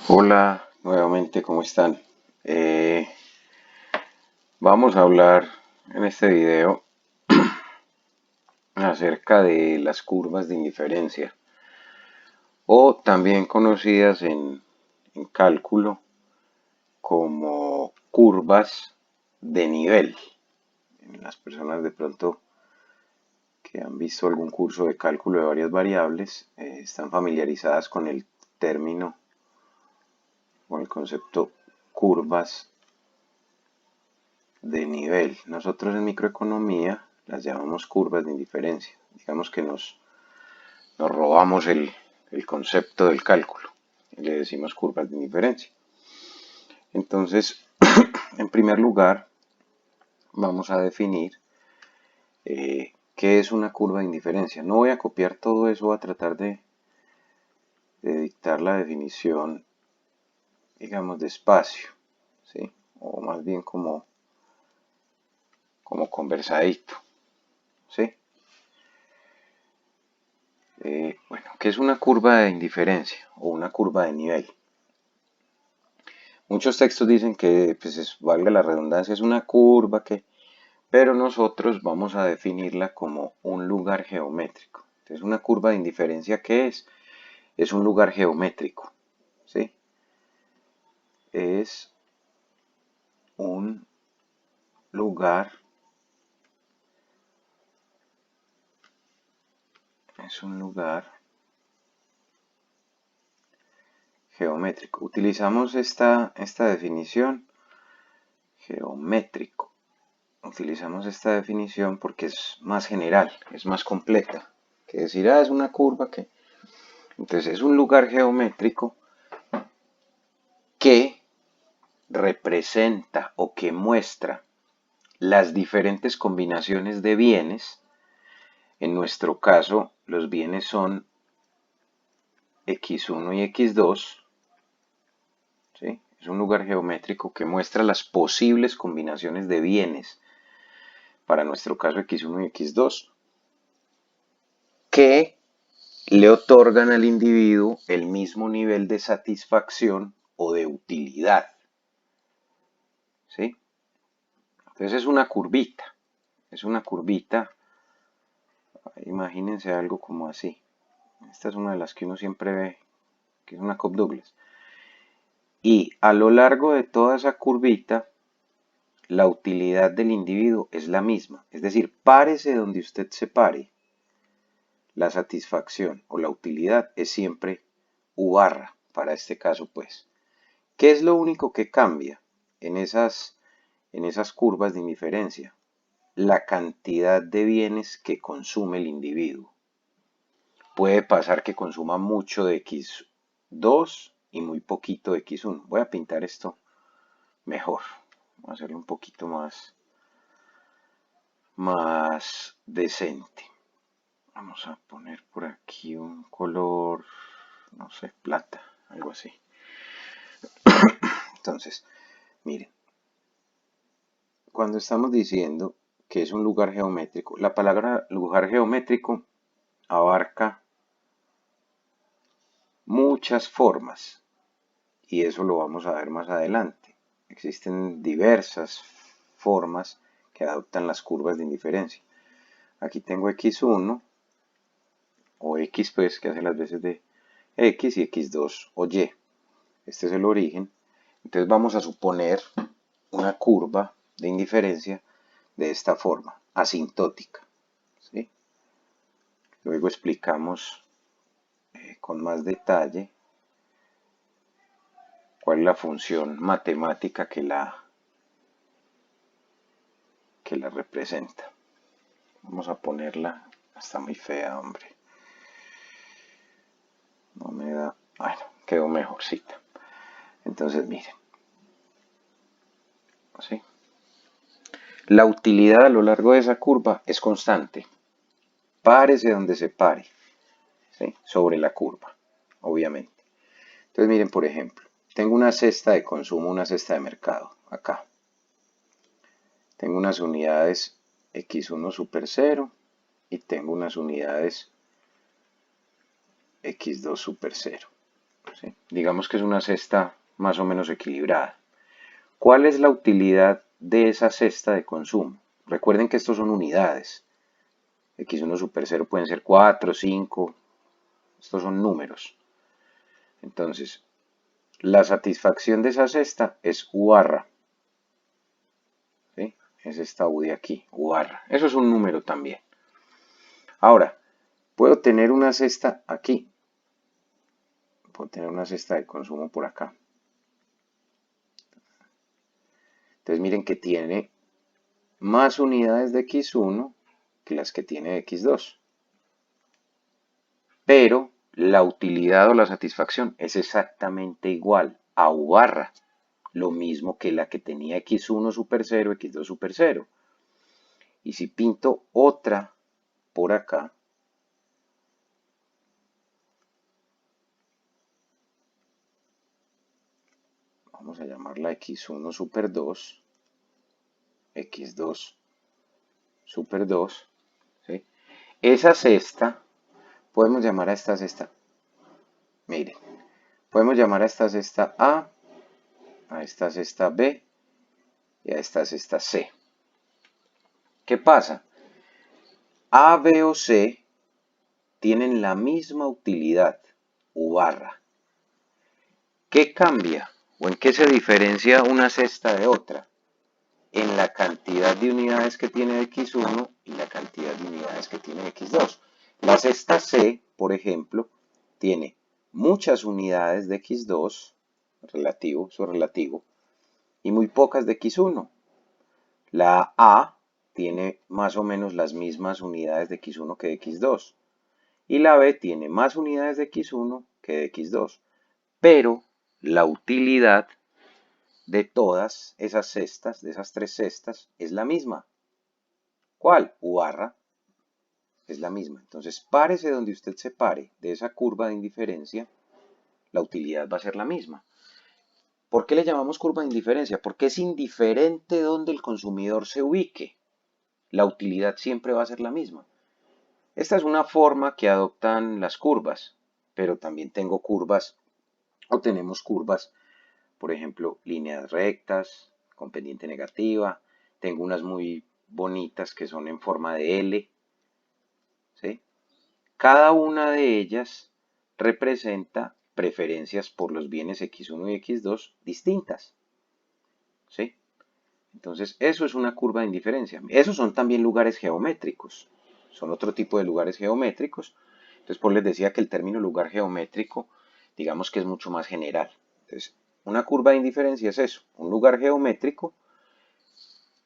Hola, nuevamente, ¿cómo están? Eh, Vamos a hablar en este video acerca de las curvas de indiferencia o también conocidas en cálculo como curvas de nivel. Las personas de pronto que han visto algún curso de cálculo de varias variables están familiarizadas con el término o el concepto curvas de nivel. Nosotros en microeconomía las llamamos curvas de indiferencia. Digamos que nos robamos el concepto del cálculo y le decimos curvas de indiferencia. Entonces, en primer lugar, vamos a definir qué es una curva de indiferencia. No voy a copiar todo eso, voy a tratar de dictar la definición, digamos, despacio, ¿sí? O más bien como conversadito, ¿sí? Bueno, ¿qué es una curva de indiferencia o una curva de nivel? Muchos textos dicen que, pues valga la redundancia, es una curva que, pero nosotros vamos a definirla como un lugar geométrico. Entonces, una curva de indiferencia, ¿qué es? Es un lugar geométrico, ¿sí? Es un lugar, es un lugar geométrico. Utilizamos esta definición geométrico. Utilizamos esta definición porque es más general, es más completa. Que decir, es una curva que... Entonces es un lugar geométrico que representa o que muestra las diferentes combinaciones de bienes. En nuestro caso, los bienes son x1 y x2. ¿Sí? Es un lugar geométrico que muestra las posibles combinaciones de bienes, para nuestro caso x1 y x2, que le otorgan al individuo el mismo nivel de satisfacción o de utilidad. ¿Sí? Entonces es una curvita. Es una curvita. Imagínense algo como así. Esta es una de las que uno siempre ve, que es una Cobb-Douglas. Y a lo largo de toda esa curvita, la utilidad del individuo es la misma. Es decir, párese donde usted se pare. La satisfacción o la utilidad es siempre U barra, para este caso pues. ¿Qué es lo único que cambia en esas curvas de indiferencia? La cantidad de bienes que consume el individuo. Puede pasar que consuma mucho de x2 y muy poquito de x1. Voy a pintar esto mejor. Voy a hacerlo un poquito más decente. Vamos a poner por aquí un color, no sé, plata, algo así. Entonces, miren, cuando estamos diciendo que es un lugar geométrico, la palabra lugar geométrico abarca muchas formas y eso lo vamos a ver más adelante. Existen diversas formas que adoptan las curvas de indiferencia. Aquí tengo x1 o x pues que hace las veces de x y x2 o y. Este es el origen. Entonces vamos a suponer una curva de indiferencia de esta forma, asintótica. ¿Sí? Luego explicamos con más detalle cuál es la función matemática que la representa. Vamos a ponerla, está muy fea, hombre. No me da, bueno, quedó mejorcita. Entonces, miren. ¿Sí? La utilidad a lo largo de esa curva es constante. Párese donde se pare, ¿sí? Sobre la curva, obviamente. Entonces, miren, por ejemplo, tengo una cesta de consumo, una cesta de mercado, acá. Tengo unas unidades x1 super 0 y tengo unas unidades x2 super 0. ¿sí? Digamos que es una cesta más o menos equilibrada. ¿Cuál es la utilidad de esa cesta de consumo? Recuerden que estos son unidades. X1 super 0 pueden ser 4, 5, estos son números. Entonces, la satisfacción de esa cesta es U barra. ¿Sí? Es esta U de aquí, U barra. Eso es un número también. Ahora, puedo tener una cesta aquí. Puedo tener una cesta de consumo por acá. Entonces miren que tiene más unidades de X1 que las que tiene de X2. Pero la utilidad o la satisfacción es exactamente igual a U barra. Lo mismo que la que tenía X1 super 0, X2 super 0. Y si pinto otra por acá, vamos a llamarla X1 super 2, X2 super 2, ¿sí? Esa cesta, podemos llamar a esta cesta, miren, podemos llamar a esta cesta A esta cesta B y a esta cesta C. ¿Qué pasa? A, B o C tienen la misma utilidad, U barra. ¿Qué cambia o en qué se diferencia una cesta de otra? En la cantidad de unidades que tiene X1 y la cantidad de unidades que tiene X2. La cesta C, por ejemplo, tiene muchas unidades de X2, relativo, eso es relativo, y muy pocas de X1. La A tiene más o menos las mismas unidades de X1 que de X2. Y la B tiene más unidades de X1 que de X2. Pero la utilidad de todas esas cestas, de esas tres cestas, es la misma. ¿Cuál? U barra es la misma. Entonces, párese donde usted se pare de esa curva de indiferencia, la utilidad va a ser la misma. ¿Por qué le llamamos curva de indiferencia? Porque es indiferente donde el consumidor se ubique. La utilidad siempre va a ser la misma. Esta es una forma que adoptan las curvas, pero también tengo curvas o tenemos curvas, por ejemplo, líneas rectas con pendiente negativa. Tengo unas muy bonitas que son en forma de L. ¿Sí? Cada una de ellas representa preferencias por los bienes X1 y X2 distintas. ¿Sí? Entonces, eso es una curva de indiferencia. Esos son también lugares geométricos. Son otro tipo de lugares geométricos. Entonces, por les decía que el término lugar geométrico, digamos que es mucho más general. Entonces, una curva de indiferencia es eso, un lugar geométrico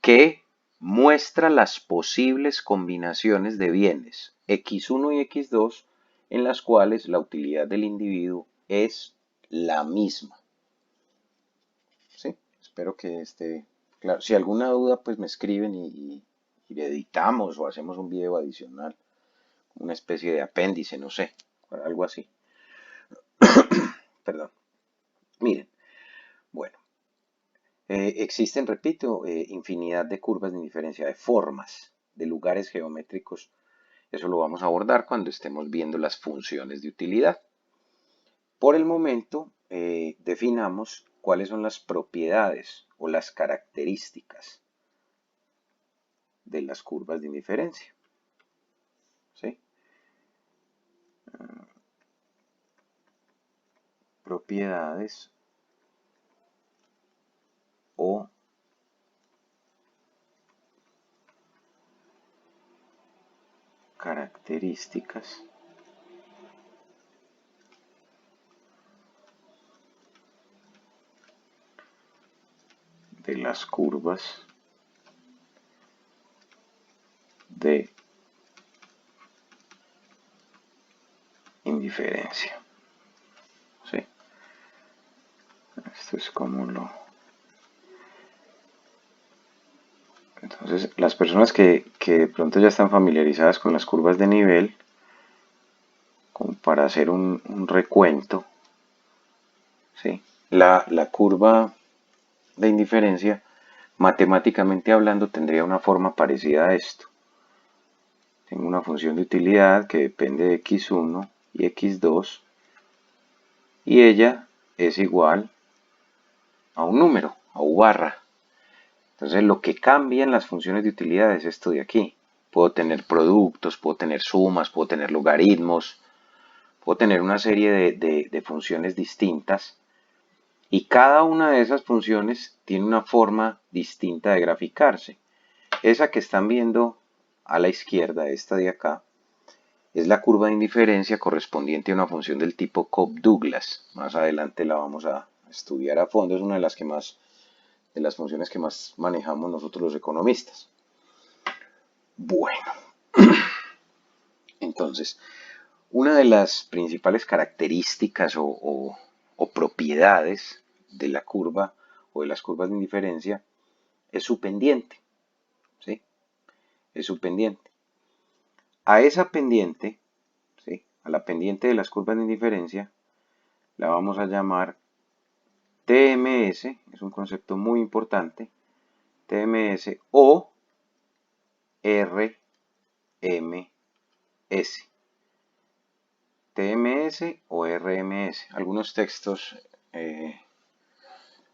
que muestra las posibles combinaciones de bienes X1 y X2 en las cuales la utilidad del individuo es la misma. ¿Sí? Espero que esté claro. Si alguna duda, pues me escriben y le editamos o hacemos un video adicional, una especie de apéndice, no sé, algo así. Perdón. Miren, bueno, existen, repito, infinidad de curvas de indiferencia, de formas, de lugares geométricos. Eso lo vamos a abordar cuando estemos viendo las funciones de utilidad. Por el momento, definamos cuáles son las propiedades o las características de las curvas de indiferencia. ¿Sí? Propiedades o características de las curvas de indiferencia. ¿Sí? Esto es como lo... Entonces, las personas que de pronto ya están familiarizadas con las curvas de nivel, como para hacer un recuento, ¿sí? La curva de indiferencia, matemáticamente hablando, tendría una forma parecida a esto. Tengo una función de utilidad que depende de x1 y x2 y ella es igual a un número, a u barra. Entonces lo que cambia en las funciones de utilidad es esto de aquí. Puedo tener productos, puedo tener sumas, puedo tener logaritmos, puedo tener una serie de funciones distintas y cada una de esas funciones tiene una forma distinta de graficarse. Esa que están viendo a la izquierda, esta de acá, es la curva de indiferencia correspondiente a una función del tipo Cobb-Douglas. Más adelante la vamos a estudiar a fondo, es una de las que más, de las funciones que más manejamos nosotros los economistas. Bueno, entonces, una de las principales características o propiedades de la curva o de las curvas de indiferencia es su pendiente, ¿sí? Es su pendiente. A esa pendiente, ¿sí? A la pendiente de las curvas de indiferencia, la vamos a llamar TMS, es un concepto muy importante, TMS o RMS. TMS o RMS. Algunos textos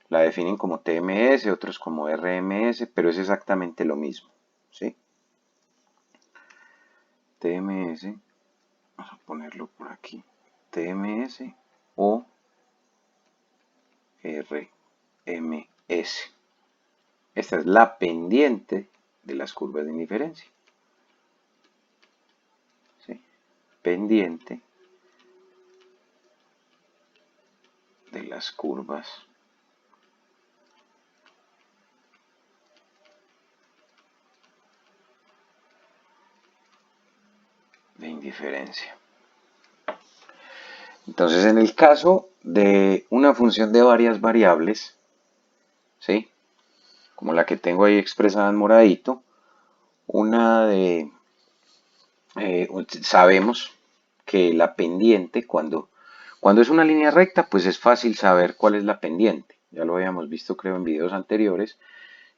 la definen como TMS, otros como RMS, pero es exactamente lo mismo, ¿sí? TMS, vamos a ponerlo por aquí, TMS o RMS. Esta es la pendiente de las curvas de indiferencia, ¿sí? Pendiente de las curvas de indiferencia. Entonces, en el caso de una función de varias variables, ¿sí? Como la que tengo ahí expresada en moradito, sabemos que la pendiente, cuando es una línea recta, pues es fácil saber cuál es la pendiente. Ya lo habíamos visto, creo, en videos anteriores.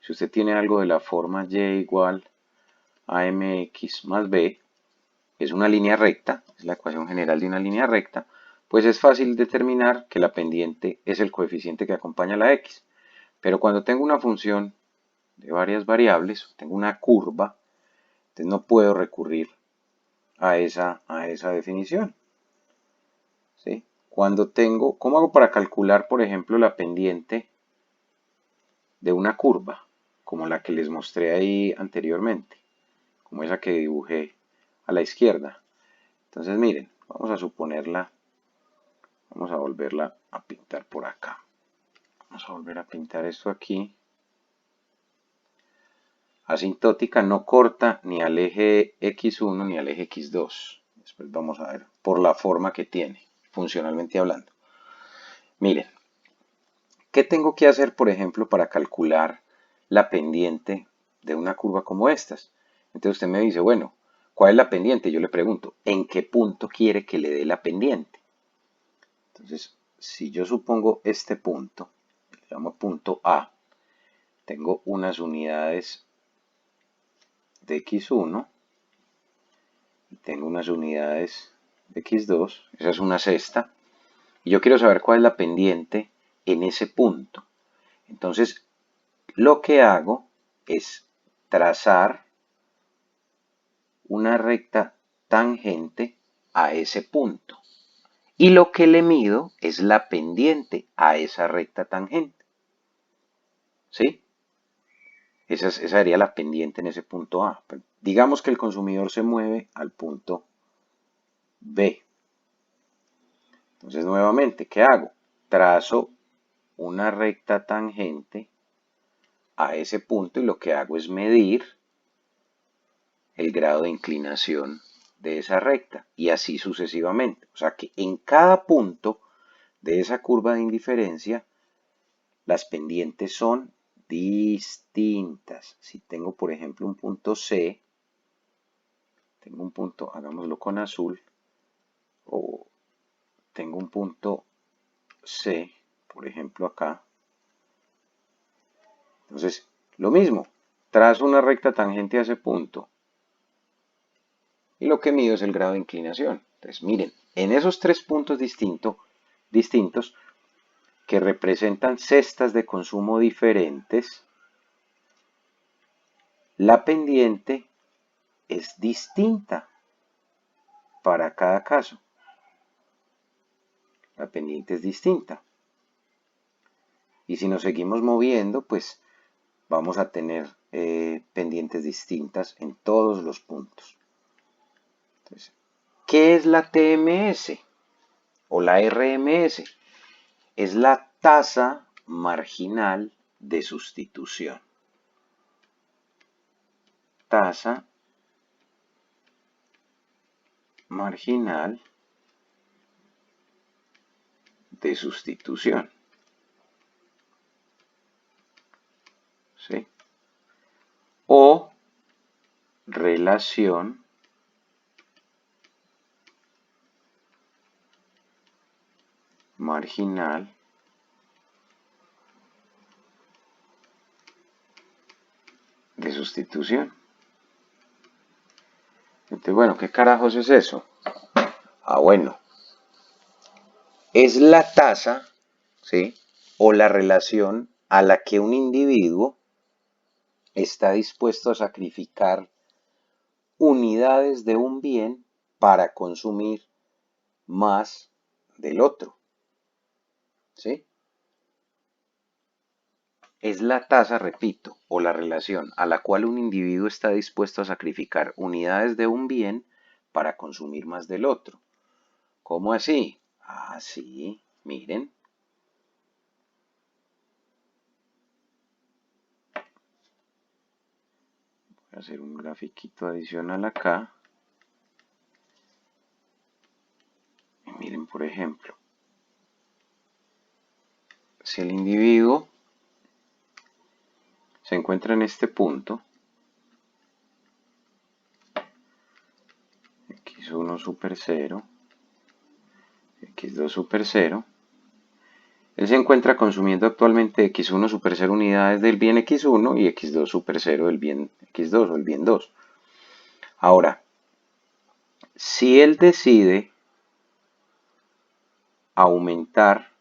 Si usted tiene algo de la forma y igual a mx más b, es una línea recta, es la ecuación general de una línea recta, pues es fácil determinar que la pendiente es el coeficiente que acompaña a la x. Pero cuando tengo una función de varias variables, tengo una curva, entonces no puedo recurrir a esa definición, ¿sí? ¿Cómo hago para calcular, por ejemplo, la pendiente de una curva? Como la que les mostré ahí anteriormente, como esa que dibujé a la izquierda. Entonces, miren, vamos a suponerla, vamos a volverla a pintar por acá. Vamos a volver a pintar esto aquí. Asintótica no corta ni al eje x1 ni al eje x2. Después vamos a ver por la forma que tiene, funcionalmente hablando. Miren, ¿qué tengo que hacer, por ejemplo, para calcular la pendiente de una curva como estas? Entonces usted me dice, bueno, ¿cuál es la pendiente? Yo le pregunto, ¿en qué punto quiere que le dé la pendiente? Entonces, si yo supongo este punto, le llamo punto A, tengo unas unidades de x1 y tengo unas unidades de x2, esa es una cesta, y yo quiero saber cuál es la pendiente en ese punto. Entonces, lo que hago es trazar una recta tangente a ese punto. Y lo que le mido es la pendiente a esa recta tangente. ¿Sí? Esa sería la pendiente en ese punto A. Digamos que el consumidor se mueve al punto B. Entonces, nuevamente, ¿qué hago? Trazo una recta tangente a ese punto y lo que hago es medir el grado de inclinación de esa recta y así sucesivamente. O sea que en cada punto de esa curva de indiferencia las pendientes son distintas. Si tengo, por ejemplo, un punto C, tengo un punto, hagámoslo con azul, o tengo un punto C, por ejemplo, acá. Entonces, lo mismo, trazo una recta tangente a ese punto y lo que mido es el grado de inclinación. Entonces, miren, en esos tres puntos distintos distintos que representan cestas de consumo diferentes, la pendiente es distinta para cada caso. La pendiente es distinta. Y si nos seguimos moviendo, pues vamos a tener pendientes distintas en todos los puntos. Entonces, ¿qué es la TMS o la RMS? Es la tasa marginal de sustitución. Tasa marginal de sustitución. ¿Sí? O relación marginal de sustitución. Entonces, bueno, ¿qué carajos es eso? Bueno, es la tasa, ¿sí? O la relación a la que un individuo está dispuesto a sacrificar unidades de un bien para consumir más del otro. ¿Sí? Es la tasa, repito, o la relación a la cual un individuo está dispuesto a sacrificar unidades de un bien para consumir más del otro. ¿Cómo así? Sí, miren. Voy a hacer un grafiquito adicional acá. Y miren, por ejemplo, si el individuo se encuentra en este punto, x1 super 0, x2 super 0, él se encuentra consumiendo actualmente x1 super 0 unidades del bien x1 y x2 super 0 del bien x2 o el bien 2. Ahora, si él decide aumentar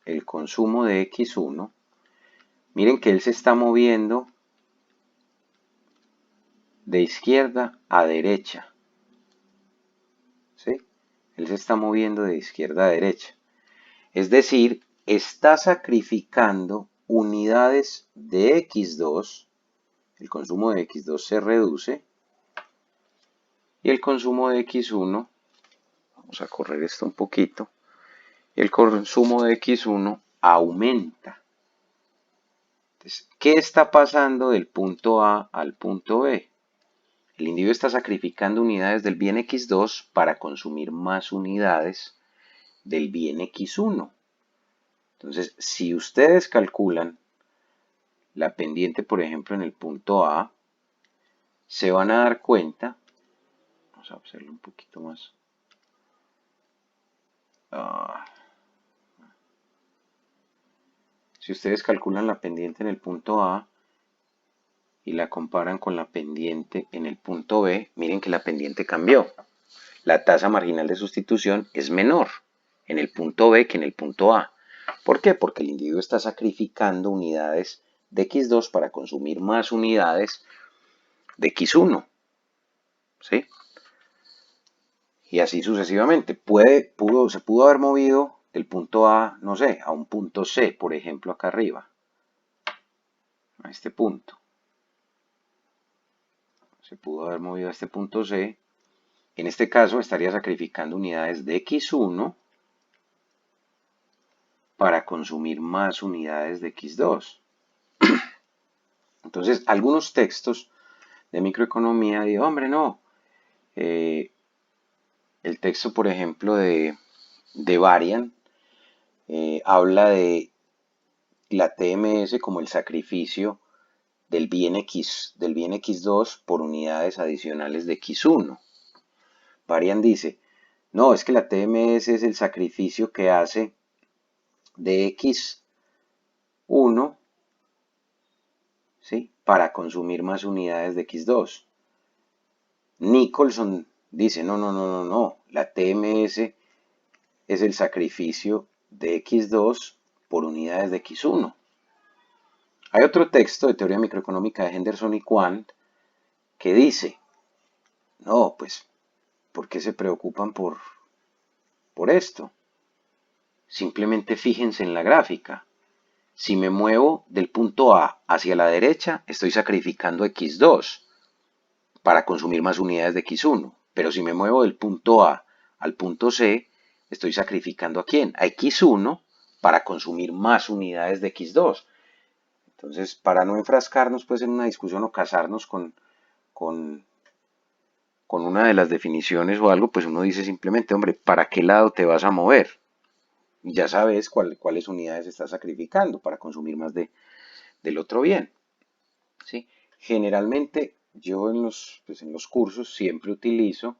el consumo de x1, miren que él se está moviendo de izquierda a derecha. ¿Sí? Él se está moviendo de izquierda a derecha. Es decir, está sacrificando unidades de x2, el consumo de x2 se reduce, y el consumo de x1, vamos a correr esto un poquito, el consumo de x1 aumenta. Entonces, ¿qué está pasando del punto A al punto B? El individuo está sacrificando unidades del bien x2 para consumir más unidades del bien x1. Entonces, si ustedes calculan la pendiente, por ejemplo, en el punto A, se van a dar cuenta, vamos a hacerlo un poquito más. Si ustedes calculan la pendiente en el punto A y la comparan con la pendiente en el punto B, miren que la pendiente cambió. La tasa marginal de sustitución es menor en el punto B que en el punto A. ¿Por qué? Porque el individuo está sacrificando unidades de x2 para consumir más unidades de x1. ¿Sí? Y así sucesivamente. Se pudo haber movido del punto A, no sé, a un punto C, por ejemplo, acá arriba. A este punto. Se pudo haber movido a este punto C. En este caso estaría sacrificando unidades de x1 para consumir más unidades de x2. Entonces, algunos textos de microeconomía dicen, hombre, no. El texto, por ejemplo, de Varian habla de la TMS como el sacrificio del bien x2 por unidades adicionales de x1. Varian dice, no, es que la TMS es el sacrificio que hace de x1, ¿sí?, para consumir más unidades de x2. Nicholson dice, no, la TMS es el sacrificio de x2 por unidades de x1. Hay otro texto de teoría microeconómica de Henderson y Quant que dice, no, pues, ¿por qué se preocupan por esto? Simplemente fíjense en la gráfica. Si me muevo del punto A hacia la derecha, estoy sacrificando x2 para consumir más unidades de x1. Pero si me muevo del punto A al punto C, estoy sacrificando ¿a quién? A x1 para consumir más unidades de x2. Entonces, para no enfrascarnos pues en una discusión o casarnos con, con una de las definiciones o algo, pues uno dice simplemente, hombre, ¿para qué lado te vas a mover? Y ya sabes cuáles unidades estás sacrificando para consumir más del otro bien. ¿Sí? Generalmente yo en los cursos siempre utilizo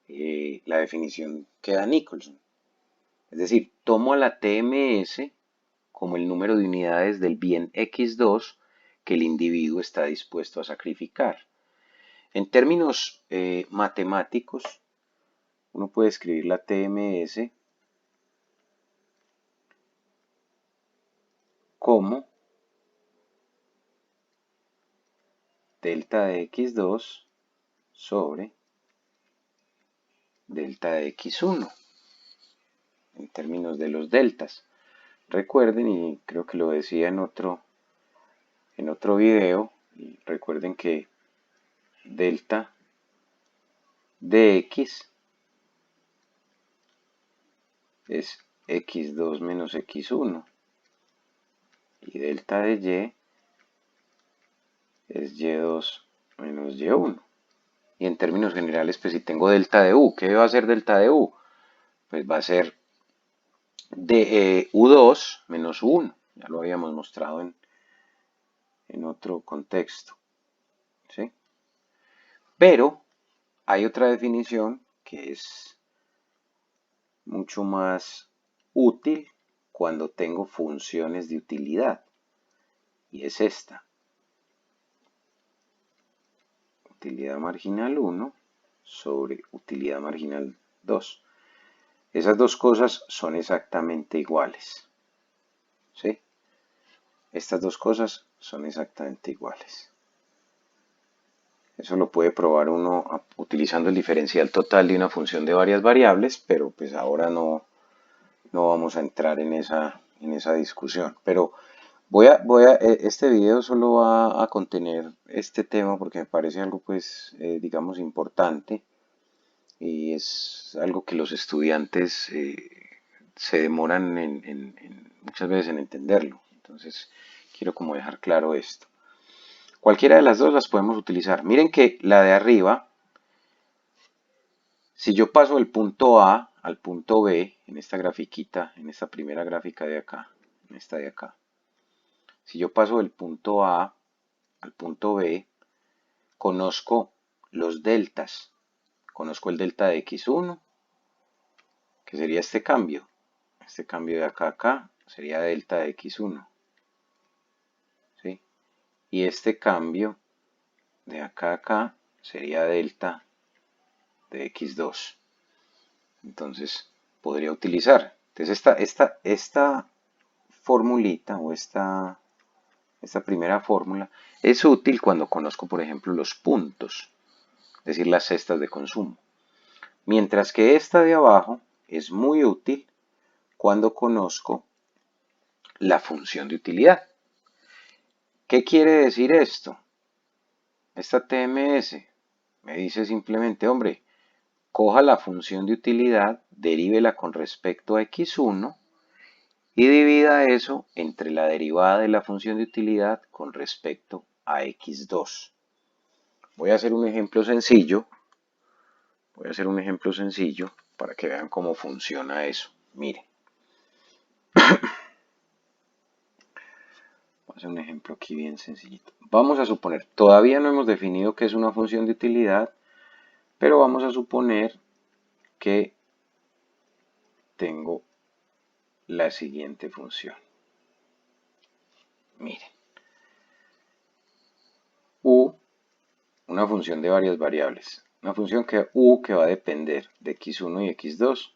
la definición que da Nicholson. Es decir, tomo a la TMS como el número de unidades del bien x2 que el individuo está dispuesto a sacrificar. En términos matemáticos, uno puede escribir la TMS como delta de x2 sobre delta de x1 en términos de los deltas. Recuerden, y creo que lo decía en otro video, y recuerden que delta de x es x2 menos x1 y delta de y es y2 menos y1. Y en términos generales, pues si tengo delta de u, ¿qué va a ser delta de u? Pues va a ser de u2 menos u1. Ya lo habíamos mostrado en otro contexto. ¿Sí? Pero hay otra definición que es mucho más útil cuando tengo funciones de utilidad. Y es esta. Utilidad marginal 1 sobre utilidad marginal 2. Esas dos cosas son exactamente iguales. ¿Sí? Estas dos cosas son exactamente iguales. Eso lo puede probar uno utilizando el diferencial total de una función de varias variables, pero pues ahora no vamos a entrar en esa discusión. Pero este video solo va a contener este tema porque me parece algo pues digamos importante y es algo que los estudiantes se demoran muchas veces en entenderlo. Entonces quiero como dejar claro esto. Cualquiera de las dos las podemos utilizar. Miren que la de arriba, si yo paso del punto A al punto B, en esta grafiquita, en esta primera gráfica de acá, en esta de acá, si yo paso del punto A al punto B, conozco los deltas. Conozco el delta de x1, que sería este cambio. Este cambio de acá a acá sería delta de x1. ¿Sí? Y este cambio de acá a acá sería delta de x2. Entonces, podría utilizar. Entonces, esta formulita o esta primera fórmula es útil cuando conozco, por ejemplo, los puntos, es decir, las cestas de consumo. Mientras que esta de abajo es muy útil cuando conozco la función de utilidad. ¿Qué quiere decir esto? Esta TMS me dice simplemente, hombre, coja la función de utilidad, derívela con respecto a x1 y divida eso entre la derivada de la función de utilidad con respecto a x2. Voy a hacer un ejemplo sencillo. Para que vean cómo funciona eso. Miren. Voy a hacer un ejemplo aquí bien sencillito. Vamos a suponer, todavía no hemos definido qué es una función de utilidad, pero vamos a suponer que tengo la siguiente función. Miren. U, una función de varias variables. Una función que U que va a depender de x1 y x2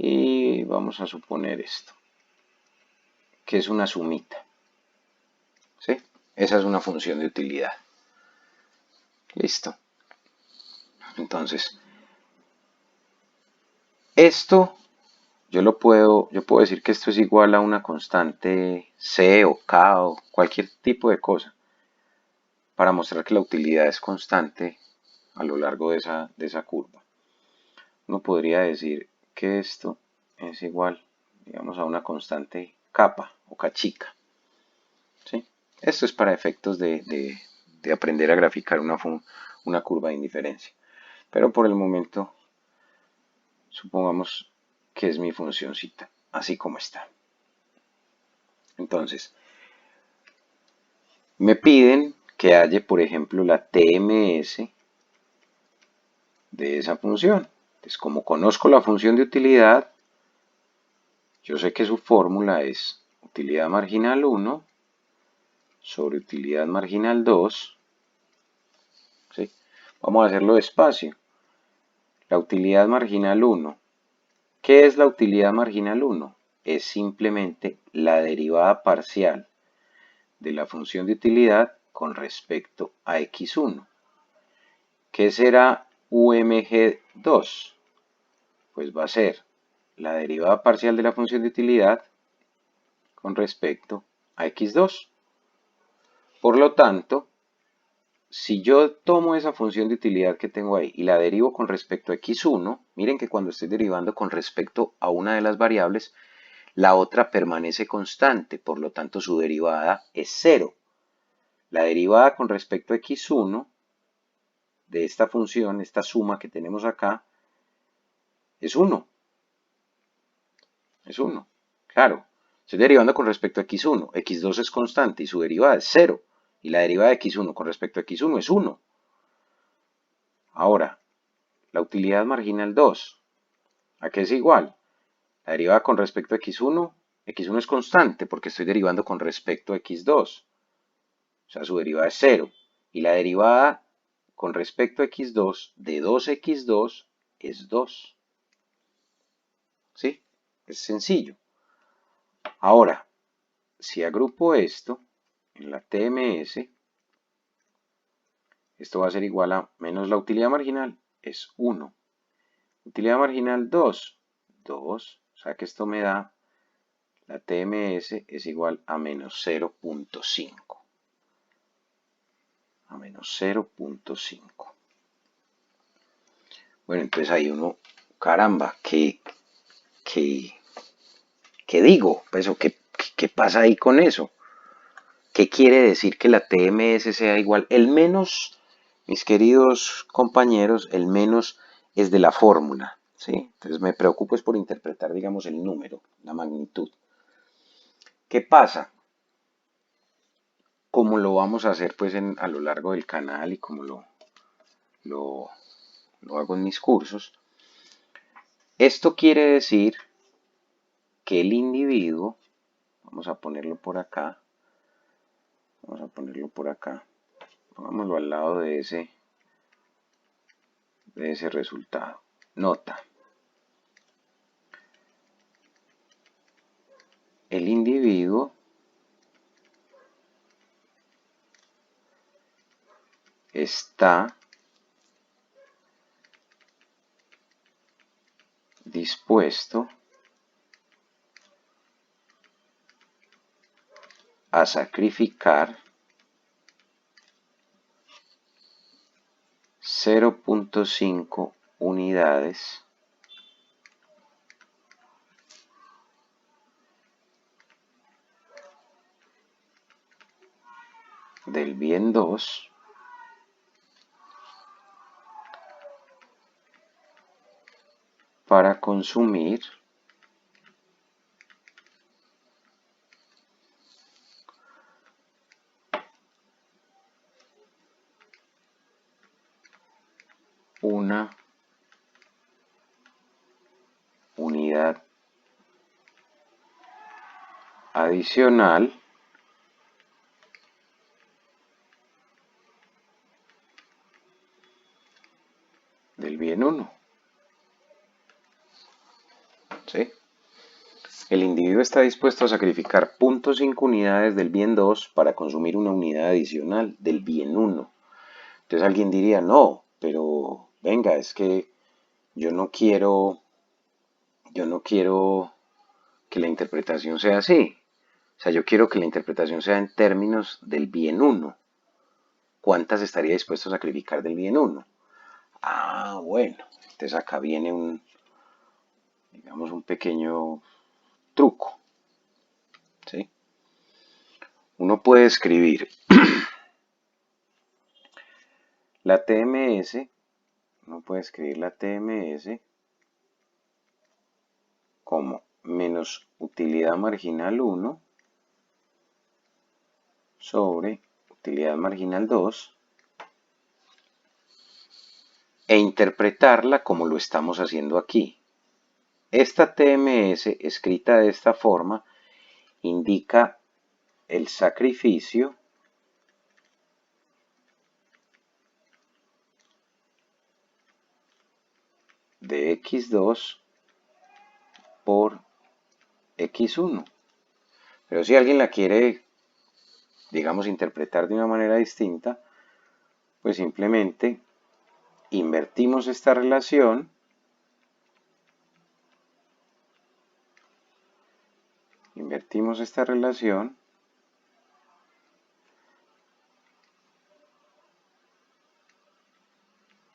Y vamos a suponer esto, que es una sumita. ¿Sí? Esa es una función de utilidad. Listo. Entonces, esto yo puedo decir que esto es igual a una constante C o K o cualquier tipo de cosa para mostrar que la utilidad es constante a lo largo de esa curva. Uno podría decir que esto es igual, digamos, a una constante kappa o cachica. ¿Sí? Esto es para efectos de aprender a graficar una curva de indiferencia. Pero por el momento, supongamos que es mi funcióncita, así como está. Entonces, me piden que halle, por ejemplo, la TMS de esa función. Entonces, como conozco la función de utilidad, yo sé que su fórmula es utilidad marginal 1 sobre utilidad marginal 2. ¿Sí? Vamos a hacerlo despacio. La utilidad marginal 1. ¿Qué es la utilidad marginal 1? Es simplemente la derivada parcial de la función de utilidad con respecto a x1. ¿Qué será UMG2? Pues va a ser la derivada parcial de la función de utilidad con respecto a x2. Por lo tanto, si yo tomo esa función de utilidad que tengo ahí y la derivo con respecto a x1, miren que cuando estoy derivando con respecto a una de las variables, la otra permanece constante, por lo tanto su derivada es 0. La derivada con respecto a x1 de esta función, esta suma que tenemos acá, es 1. Es 1. Claro, estoy derivando con respecto a x1. x2 es constante y su derivada es 0. Y la derivada de x1 con respecto a x1 es 1. Ahora, la utilidad marginal 2, ¿a qué es igual? La derivada con respecto a x1, x1 es constante porque estoy derivando con respecto a x2. O sea, su derivada es 0. Y la derivada con respecto a x2 de 2x2 es 2. ¿Sí? Es sencillo. Ahora, si agrupo esto en la TMS, esto va a ser igual a menos la utilidad marginal, es 1. Utilidad marginal 2, 2. O sea que esto me da, la TMS es igual a menos 0.5. A menos 0.5. Bueno, entonces ahí uno, caramba, ¿qué digo? Pues, ¿qué pasa ahí con eso? ¿Qué quiere decir que la TMS sea igual? El menos, mis queridos compañeros, el menos es de la fórmula, ¿sí? Entonces me preocupo es por interpretar, digamos, el número, la magnitud. ¿Qué pasa? Como lo vamos a hacer pues a lo largo del canal y como lo hago en mis cursos, esto quiere decir que el individuo, vamos a ponerlo por acá, pongámoslo al lado de ese resultado. Nota, el individuo está dispuesto a sacrificar 0.5 unidades del bien 2 para consumir una unidad adicional del bien 1. ¿sí? El individuo está dispuesto a sacrificar 0.5 unidades del bien 2 para consumir una unidad adicional del bien 1. Entonces alguien diría, no, pero venga, es que yo no quiero que la interpretación sea así. O sea, yo quiero que la interpretación sea en términos del bien 1. ¿Cuántas estaría dispuesto a sacrificar del bien 1? Ah, bueno, entonces acá viene digamos, un pequeño truco, ¿sí? Uno puede escribir la TMS, como menos utilidad marginal 1 sobre utilidad marginal 2 e interpretarla como lo estamos haciendo aquí. Esta TMS escrita de esta forma indica el sacrificio de x2 por x1. Pero si alguien la quiere, digamos, interpretar de una manera distinta, pues simplemente invertimos esta relación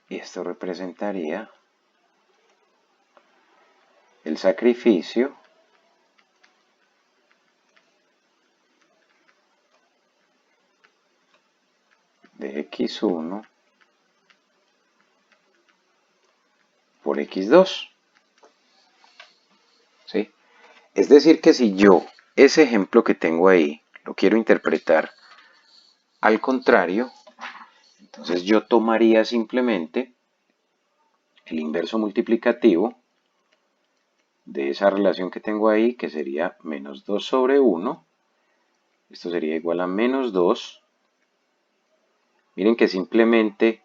y esto representaría el sacrificio de x1 por x2. ¿Sí? Es decir, que si yo ese ejemplo que tengo ahí lo quiero interpretar al contrario, entonces yo tomaría simplemente el inverso multiplicativo de esa relación que tengo ahí, que sería menos 2 sobre 1. Esto sería igual a menos 2. Miren que simplemente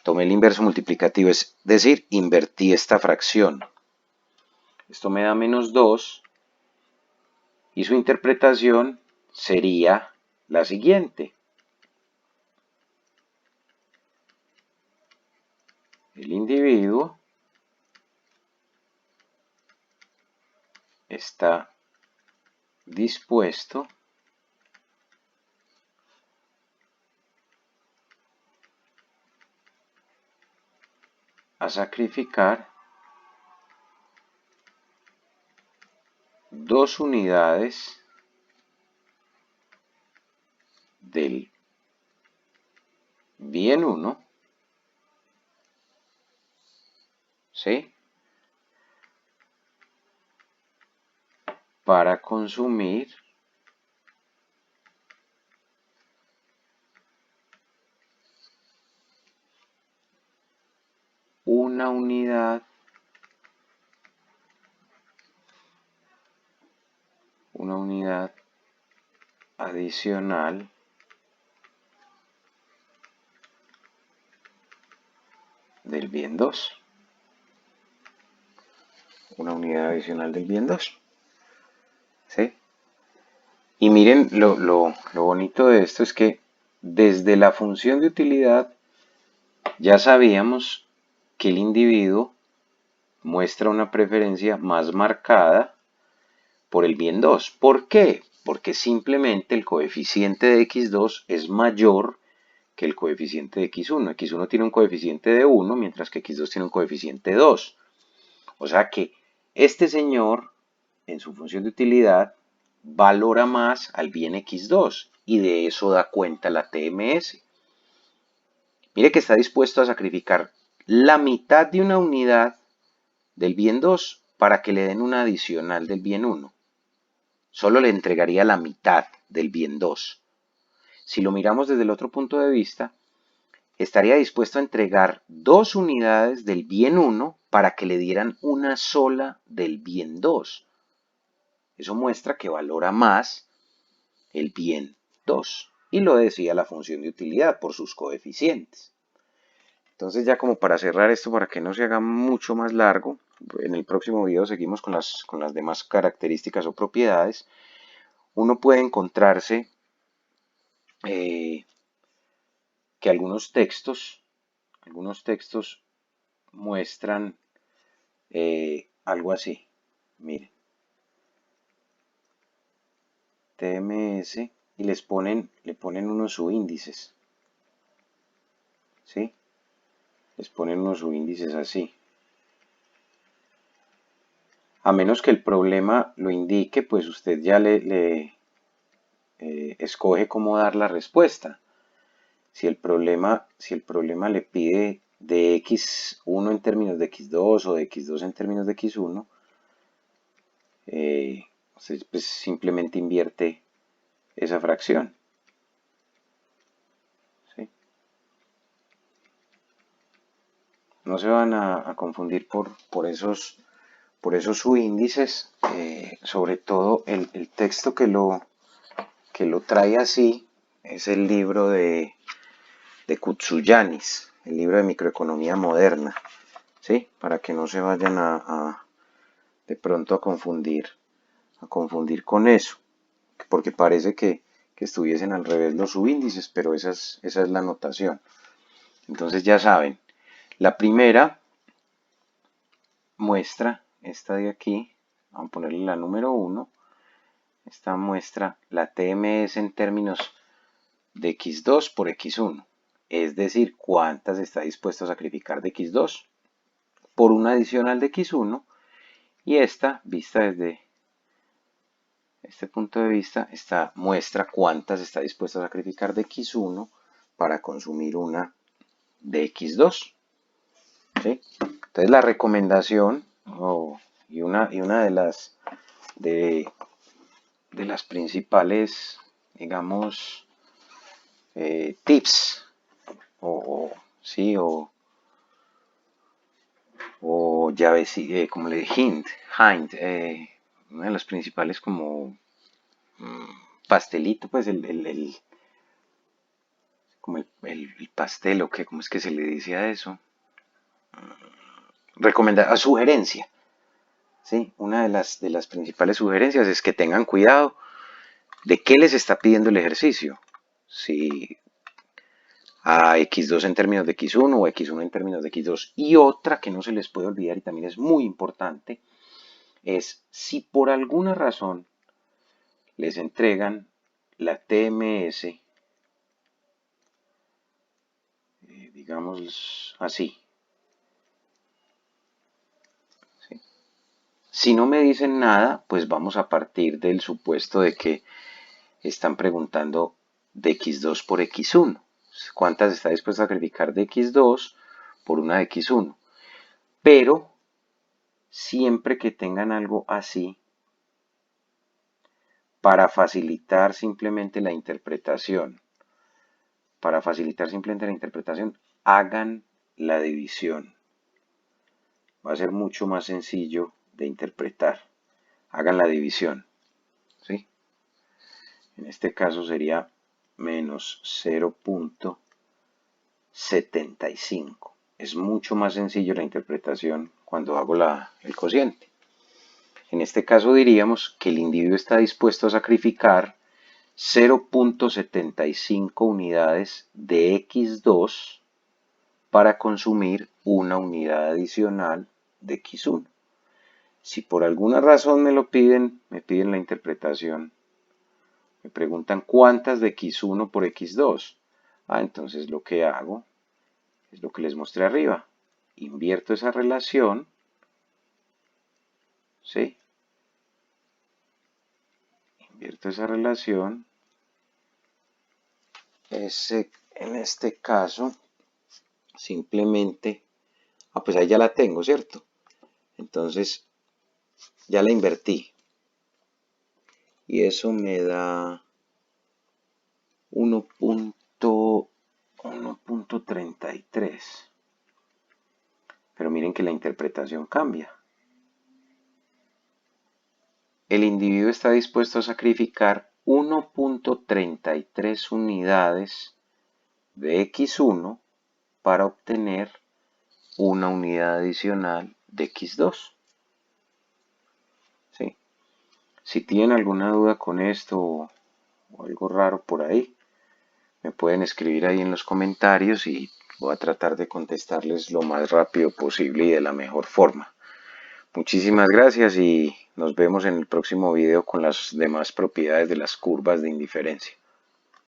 tomé el inverso multiplicativo, es decir, invertí esta fracción. Esto me da menos 2 y su interpretación sería la siguiente. El individuo está dispuesto a sacrificar 2 unidades del bien 1, ¿sí? Para consumir una unidad adicional del bien 2. Una unidad adicional del bien 2. ¿Sí? Y miren, lo bonito de esto es que desde la función de utilidad ya sabíamos que el individuo muestra una preferencia más marcada por el bien 2. ¿Por qué? Porque simplemente el coeficiente de x2 es mayor que el coeficiente de x1. x1 tiene un coeficiente de 1, mientras que x2 tiene un coeficiente de 2. O sea que este señor, en su función de utilidad, valora más al bien x2 y de eso da cuenta la TMS. Mire que está dispuesto a sacrificar la mitad de una unidad del bien 2 para que le den una adicional del bien 1. Solo le entregaría la mitad del bien 2. Si lo miramos desde el otro punto de vista, estaría dispuesto a entregar 2 unidades del bien 1 para que le dieran una sola del bien 2. Eso muestra que valora más el bien 2. Y lo decía la función de utilidad por sus coeficientes. Entonces ya como para cerrar esto, para que no se haga mucho más largo, en el próximo video seguimos con las demás características o propiedades, uno puede encontrarse que algunos textos muestran algo así. Miren, TMS y le ponen unos subíndices, ¿sí? Les ponen unos subíndices así. A menos que el problema lo indique, pues usted ya le escoge cómo dar la respuesta. Si el problema le pide de x1 en términos de x2 o de x2 en términos de x1, usted pues simplemente invierte esa fracción. ¿Sí? No se van a confundir por esos subíndices, sobre todo el texto que lo trae así es el libro de Koutsogiannis, el libro de microeconomía moderna, ¿sí? Para que no se vayan de pronto a confundir con eso, porque parece que estuviesen al revés los subíndices, pero esa es la notación. Entonces ya saben, la primera muestra, esta de aquí, vamos a ponerle la número 1, esta muestra la TMS en términos de x2 por x1, es decir, cuántas está dispuesto a sacrificar de x2 por una adicional de x1, y esta, vista desde este punto de vista, esta muestra cuántas está dispuesto a sacrificar de x1 para consumir una de x2. ¿Sí? Entonces la recomendación y una de las principales, digamos, tips sí, o llaves, como le dije, hint, una de las principales como pastelito, pues como el pastel o qué, ¿cómo es que se le dice a eso? Sugerencia, ¿sí? Una de las principales sugerencias es que tengan cuidado de qué les está pidiendo el ejercicio. Si a x2 en términos de x1 o x1 en términos de x2. Y otra que no se les puede olvidar y también es muy importante es si por alguna razón les entregan la TMS, digamos así. ¿Sí? Si no me dicen nada, pues vamos a partir del supuesto de que están preguntando de x2 por x1. ¿Cuántas está dispuesto a sacrificar de x2 por una de x1? Pero siempre que tengan algo así, para facilitar simplemente la interpretación, hagan la división. Va a ser mucho más sencillo de interpretar. Hagan la división. ¿Sí? En este caso sería menos 0.75. Es mucho más sencillo la interpretación cuando hago el cociente. En este caso diríamos que el individuo está dispuesto a sacrificar 0.75 unidades de x2 para consumir una unidad adicional de x1. Si por alguna razón me piden la interpretación, me preguntan cuántas de x1 por x2. Entonces lo que hago es lo que les mostré arriba. Invierto esa relación, ¿sí? Invierto esa relación. En este caso, simplemente, pues ahí ya la tengo, ¿cierto? Entonces, ya la invertí. Y eso me da 1.33. Pero miren que la interpretación cambia. El individuo está dispuesto a sacrificar 1.33 unidades de x1 para obtener una unidad adicional de x2. ¿Sí? Si tienen alguna duda con esto o algo raro por ahí, me pueden escribir ahí en los comentarios y voy a tratar de contestarles lo más rápido posible y de la mejor forma. Muchísimas gracias y nos vemos en el próximo video con las demás propiedades de las curvas de indiferencia.